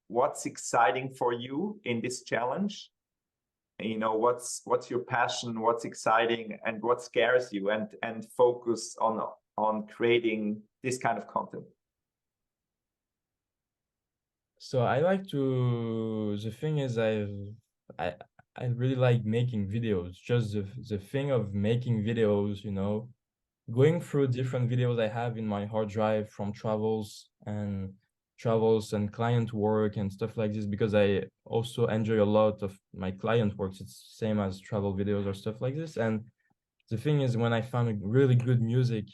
what's exciting for you in this challenge. You know, what's your passion, what's exciting, and what scares you, and focus on creating this kind of content. So I like to, the thing is I I really like making videos. Just the thing of making videos, you know, going through different videos I have in my hard drive from travels and client work and stuff like this, because I also enjoy a lot of my client works. It's same as travel videos or stuff like this. And the thing is, when I found a really good music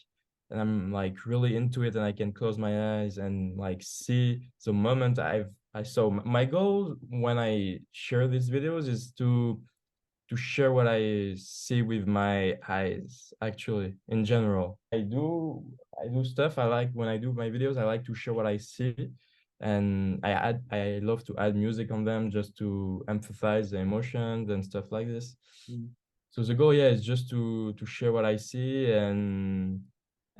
and I'm like really into it and I can close my eyes and like see the moment I saw. My goal when I share these videos is to share what I see with my eyes, actually, in general. I do stuff I like when I do my videos, I like to share what I see. And I love to add music on them just to emphasize the emotions and stuff like this. So the goal, yeah, is just to share what I see, and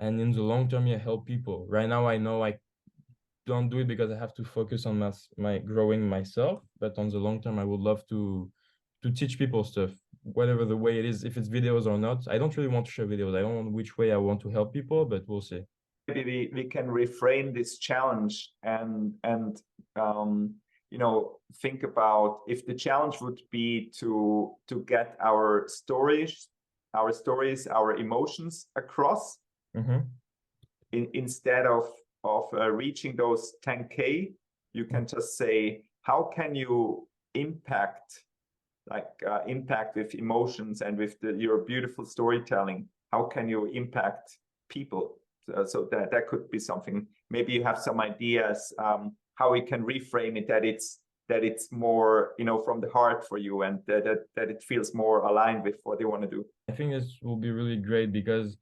in the long term, yeah, help people. Right now, I know I don't do it because I have to focus on my growing myself, but on the long term, I would love to teach people stuff, whatever the way it is, if it's videos or not. I don't really want to share videos. I don't know which way I want to help people, but we'll see. Maybe we can reframe this challenge and you know, think about if the challenge would be to get our emotions across, instead of reaching those 10K. You can just say, how can you impact, impact with emotions and with your beautiful storytelling? How can you impact people? So that could be something. Maybe you have some ideas how we can reframe it, that it's more, you know, from the heart for you, and that it feels more aligned with what you want to do. I think this will be really great because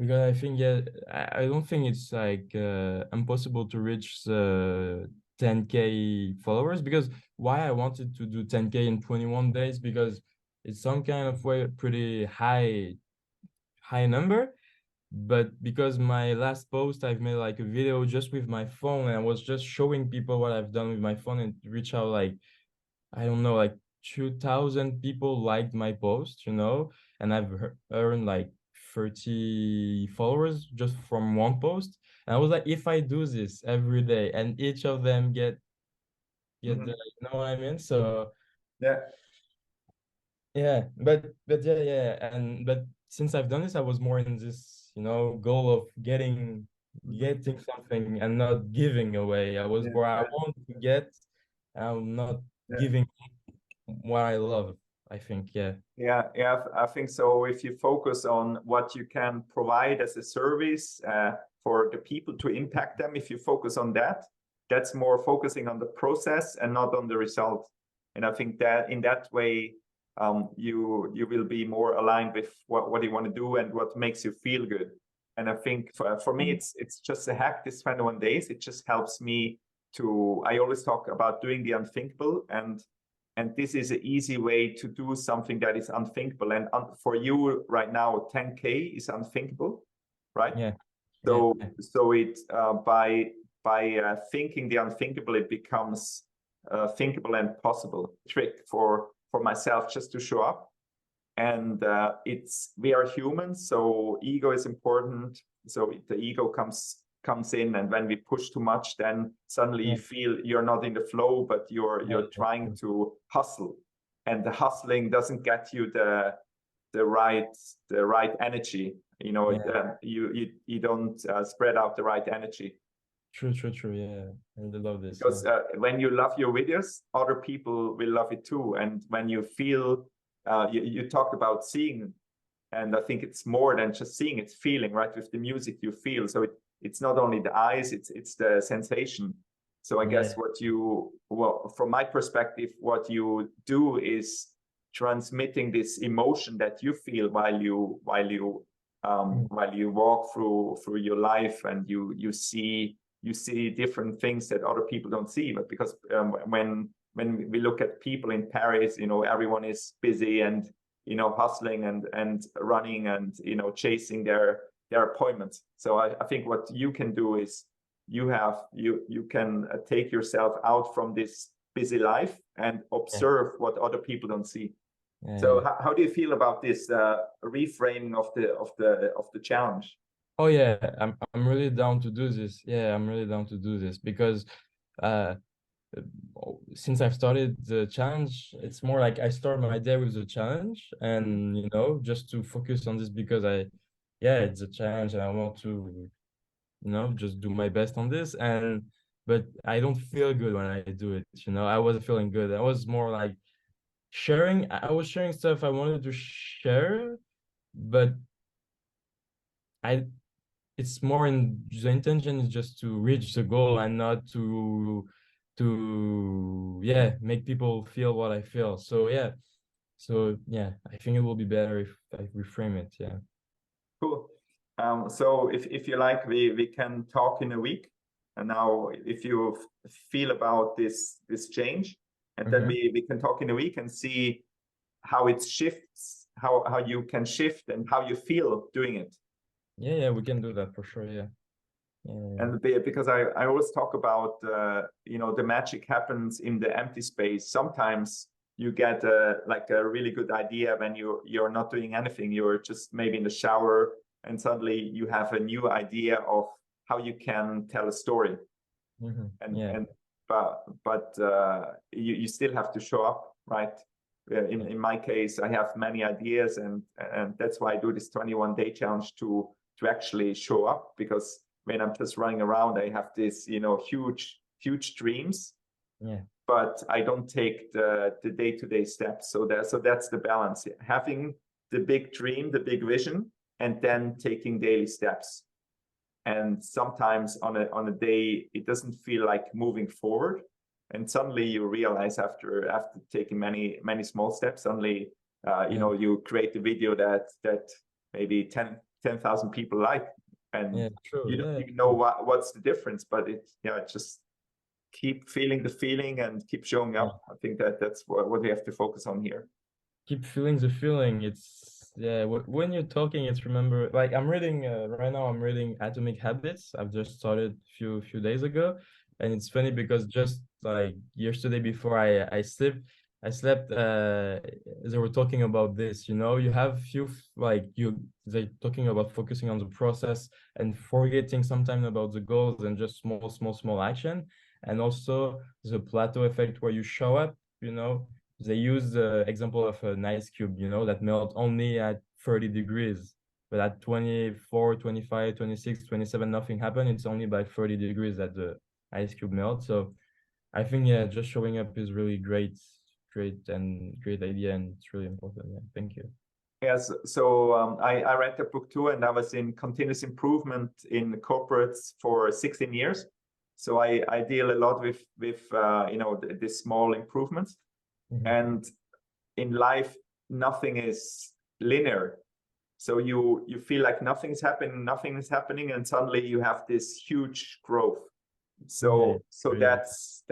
I think, yeah, I don't think it's like impossible to reach the 10K followers. Because why I wanted to do 10K in 21 days, because it's some kind of way pretty high number. But because my last post, I've made like a video just with my phone, and I was just showing people what I've done with my phone, and reach out like, I don't know, like 2,000 people liked my post, you know, and I've earned like 30 followers just from one post. And I was like, if I do this every day and each of them get the, you know what I mean? So Yeah. yeah, but yeah, and but since I've done this, I was more in this, you know, goal of getting something and not giving away. I was Yeah, where I yeah, want to get, I'm not yeah. giving what I love, I think, yeah. Yeah, I think so. If you focus on what you can provide as a service for the people to impact them, if you focus on that, that's more focusing on the process and not on the result. And I think that in that way, you will be more aligned with what you want to do and what makes you feel good. And I think for me, it's just a hack. This 21 days, it just helps me to. I always talk about doing the unthinkable, and this is an easy way to do something that is unthinkable. And for you right now, 10K is unthinkable, right? Yeah, yeah, So yeah. so it by thinking the unthinkable, it becomes thinkable and possible. Trick for myself just to show up. And we are humans, so ego is important. So the ego comes in, and when we push too much, then suddenly you Yeah, feel you're not in the flow, but yeah, you're that's trying true. to hustle, and the hustling doesn't get you the right energy. You know, Yeah, you don't spread out the right energy. true, yeah. I really love this, yeah. Because when you love your videos, other people will love it too. And when you feel, you talked about seeing, and I think it's more than just seeing, it's feeling, right? With the music you feel. So it's not only the eyes, it's the sensation. So I guess Yeah, well, from my perspective, what you do is transmitting this emotion that you feel while you walk through your life, and you see different things that other people don't see. But because when we look at people in Paris, you know, everyone is busy and, you know, hustling and running and, you know, chasing their appointments. So I think what you can do is you can take yourself out from this busy life and observe what other people don't see. So how do you feel about this reframing of the challenge? Oh yeah, I'm really down to do this. Yeah, I'm really down to do this because uh since I've started the challenge, it's more like I start my day with the challenge and just to focus on this because yeah, it's a challenge and I want to just do my best on this. But I don't feel good when I do it. I wasn't feeling good. I was more like sharing. I was sharing stuff I wanted to share, but I it's more in the intention is just to reach the goal and not to yeah, make people feel what I feel. So yeah, I think it will be better if I reframe it. Yeah. Cool. So if you like, we can talk in a week. And now, if you feel about this change, and then we can talk in a week and see how it shifts, how you can shift and how you feel doing it. Yeah, we can do that for sure. Yeah. And because I always talk about the magic happens in the empty space. Sometimes you get like a really good idea when you're not doing anything. You're just maybe in the shower, and suddenly you have a new idea of how you can tell a story. And but you still have to show up, right? In my case, I have many ideas, and that's why I do this 21-day challenge to actually show up, because when I'm just running around, I have this huge dreams, but I don't take the day-to-day steps. So that's the balance: having the big dream, the big vision, and then taking daily steps. And sometimes on a day it doesn't feel like moving forward, and suddenly you realize after taking many small steps, suddenly you create a video that maybe 10,000 people like, and you don't even know what's the difference, but just keep feeling the feeling and keep showing up. I think that's what we have to focus on here. Keep feeling the feeling. It's when you're talking, it's remember, like I'm reading right now, I'm reading Atomic Habits. I've just started a few days ago, and it's funny because just like yesterday before I slept, they were talking about this. You have few, like they're talking about focusing on the process and forgetting sometimes about the goals and just small action. And also the plateau effect where you show up, they use the example of an ice cube, that melt only at 30 degrees, but at 24, 25, 26, 27, nothing happened. It's only by 30 degrees that the ice cube melts. So I think, yeah, just showing up is really great idea, and it's really important. Yeah, thank you. Yes, so I read the book too, and I was in continuous improvement in corporates for 16 years. So I deal a lot with the small improvements. And in life, nothing is linear. So you feel like nothing is happening, and suddenly you have this huge growth. So that's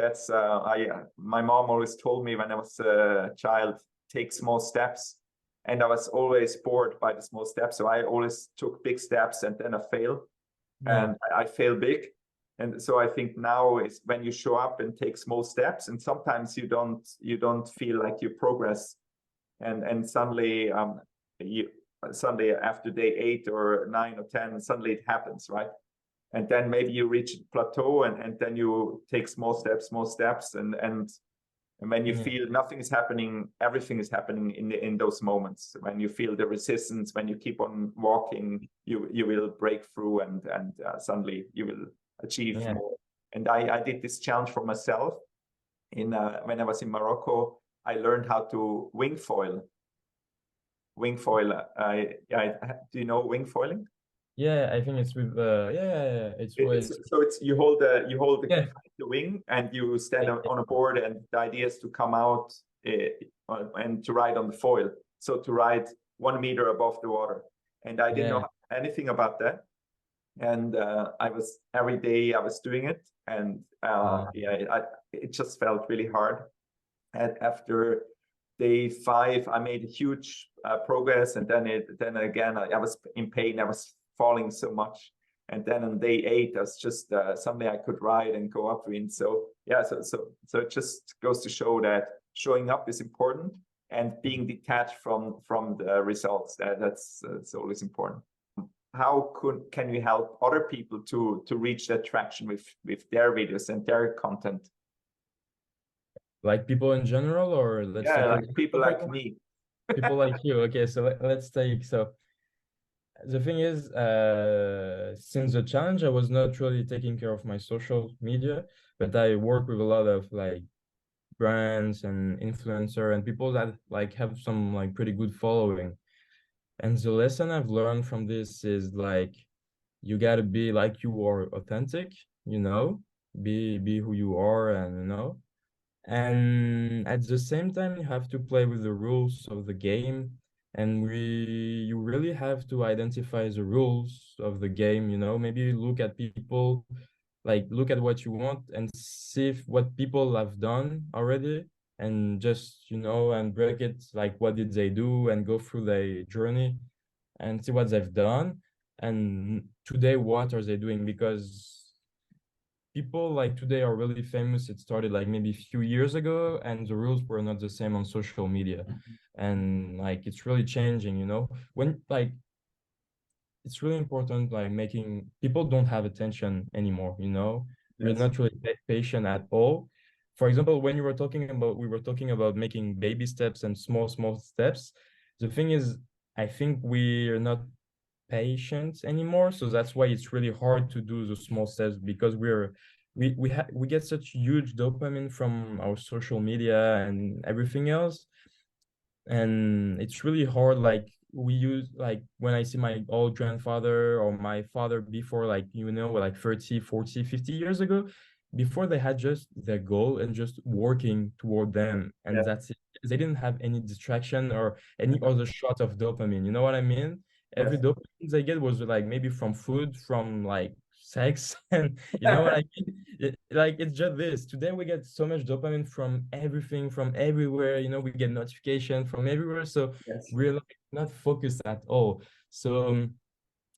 my mom always told me when I was a child, take small steps. And I was always bored by the small steps. So I always took big steps, and then I failed. And I fail big. And so I think now is when you show up and take small steps, and sometimes you don't feel like you progress, and suddenly after day 8 or 9 or 10, suddenly it happens, right? And then maybe you reach a plateau, and then you take small steps, and when you feel nothing is happening, everything is happening in those moments. When you feel the resistance, when you keep on walking, you will break through, and suddenly you will achieve more. And I did this challenge for myself when I was in Morocco. I learned how to wing foil. Do you know wing foiling? Yeah, I think it's with it's you hold the wing, and you stand on a board, and the idea is to come out and to ride on the foil. So to ride 1 meter above the water. And I didn't know anything about that. And every day I was doing it, and it just felt really hard. And after day 5, I made huge progress, and then again I was in pain. I was falling so much, And then on day 8, that's just something I could ride and go up in. So yeah, so it just goes to show that showing up is important, and being detached from the results. That's always important. How can you help other people to reach that traction with their videos and their content? Like people in general, or let's Yeah, take for like people like example, me. people like you. Okay, so let's take so the thing is, since the challenge, I was not really taking care of my social media, but I work with a lot of like brands and influencer and people that like have some like pretty good following. And the lesson I've learned from this is like you gotta be like you are authentic, you know, be who you are, and you know, and at the same time you have to play with the rules of the game, and you really have to identify the rules of the game, you know, maybe look at people, like look at what you want and see if what people have done already, and just, you know, and break it, like what did they do, and go through their journey and see what they've done, and today what are they doing, because people like today are really famous. It started like maybe a few years ago, and the rules were not the same on social media. And like it's really changing, you know, when like it's really important, like making people don't have attention anymore, you know, we're Yes. not really patient at all. For example, when you were talking about, we were talking about making baby steps and small steps. The thing is, I think we're not patient anymore, so that's why it's really hard to do the small steps, because we get such huge dopamine from our social media and everything else, and it's really hard. Like we use, like when I see my old grandfather or my father before, like, you know, like 30, 40, 50 years ago, before they had just their goal and just working toward them, and Yeah. that's it. They didn't have any distraction or any other shot of dopamine, you know what I mean? Every Yes. dopamine they get was like maybe from food, from like sex, and you know what I mean? Like it's just this. Today we get so much dopamine from everything, from everywhere. You know, we get notification from everywhere, so Yes. we're like not focused at all. So,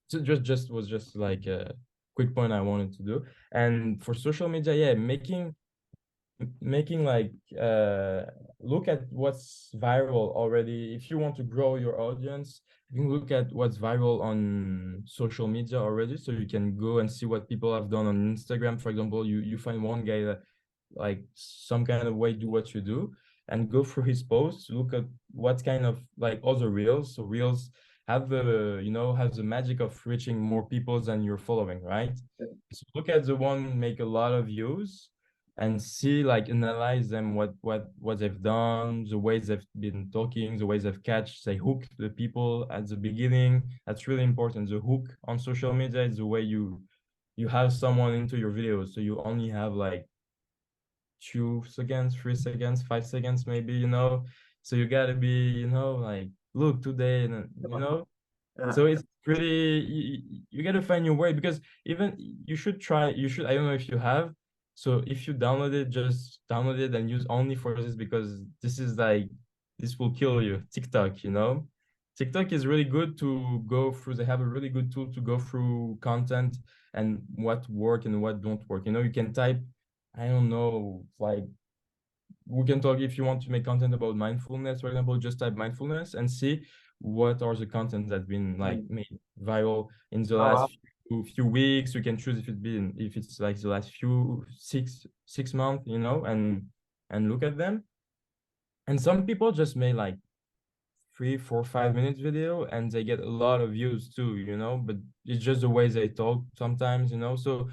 so just was just like a quick point I wanted to do. And for social media, yeah, making like look at what's viral already. If you want to grow your audience, you can look at what's viral on social media already, so you can go and see what people have done on Instagram. For example, you find one guy that like some kind of way do what you do, and go through his posts, look at what kind of like other reels. So reels have the, you know, have the magic of reaching more people than you're following, right? So look at the one make a lot of views, and see, like analyze them, what they've done, the ways they've been talking, the ways they've catch, they hook the people at the beginning. That's really important. The hook on social media is the way you have someone into your videos, so you only have like 2 seconds, 3 seconds, 5 seconds, maybe, you know. So you gotta be, you know, like look today, and you know, so it's pretty, you got to find your way, because even you should try, you should, I don't know if you have. So if you download it, just download it and use only for this, because this is like, this will kill you. TikTok, you know, TikTok is really good to go through. They have a really good tool to go through content and what work and what don't work. You know, you can type, I don't know, like we can talk, if you want to make content about mindfulness, for example, just type mindfulness and see what are the content that's been like made viral in the Oh, last wow. few weeks. You can choose if it's like the last few six months, you know, and look at them. And some people just made like 3, 4, 5 minutes video, and they get a lot of views too, you know, but it's just the way they talk sometimes, you know. So,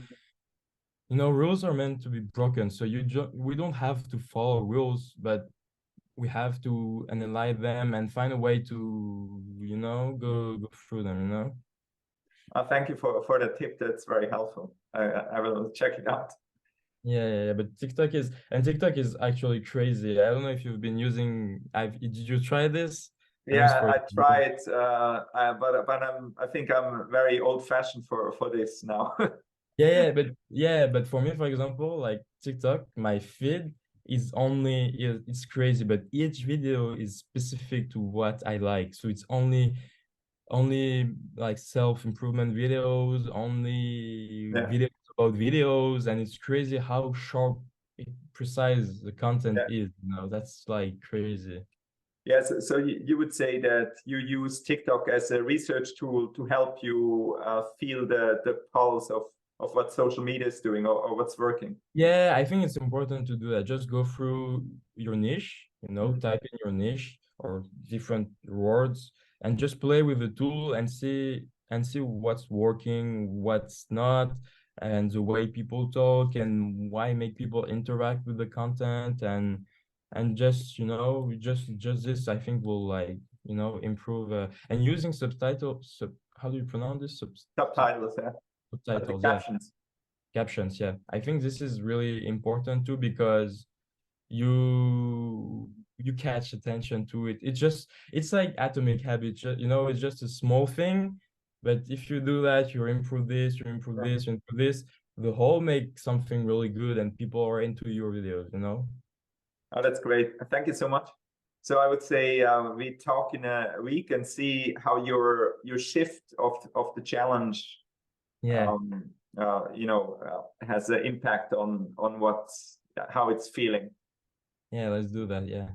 you know, rules are meant to be broken. So we don't have to follow rules, but we have to analyze them and find a way to, you know, go through them, you know. Thank you for the tip. That's very helpful. I will check it out. Yeah, but TikTok is actually crazy. I don't know if you've been using, did you try this? I'm just Yeah, for I tried, but I think I'm very old-fashioned for this now. but for me, for example, like TikTok, my feed is only, it's crazy, but each video is specific to what I like. So it's only only like self-improvement videos, only Yeah. videos about videos, and it's crazy how sharp, precise the content Yeah. is, that's like crazy. Yes, so you would say that you use TikTok as a research tool to help you feel the pulse of what social media is doing, or what's working. Yeah, I think it's important to do that. Just go through your niche, Mm. type in your niche or different words and just play with the tool and see what's working, what's not, and the way people talk and why make people interact with the content and just, just this I think will like, improve and using how do you pronounce this? Subtitles, yeah, the Subtitles, yeah. captions. Captions, yeah. I think this is really important too because you catch attention to it. It's like atomic habit, it's just a small thing, but if you do that, you improve this, you improve Yeah. this, you improve this, the whole make something really good and people are into your videos. Oh, that's great. Thank you so much. So I would say we talk in a week and see how your shift of the challenge Yeah, um, has an impact on how it's feeling. yeah, let's do that, yeah.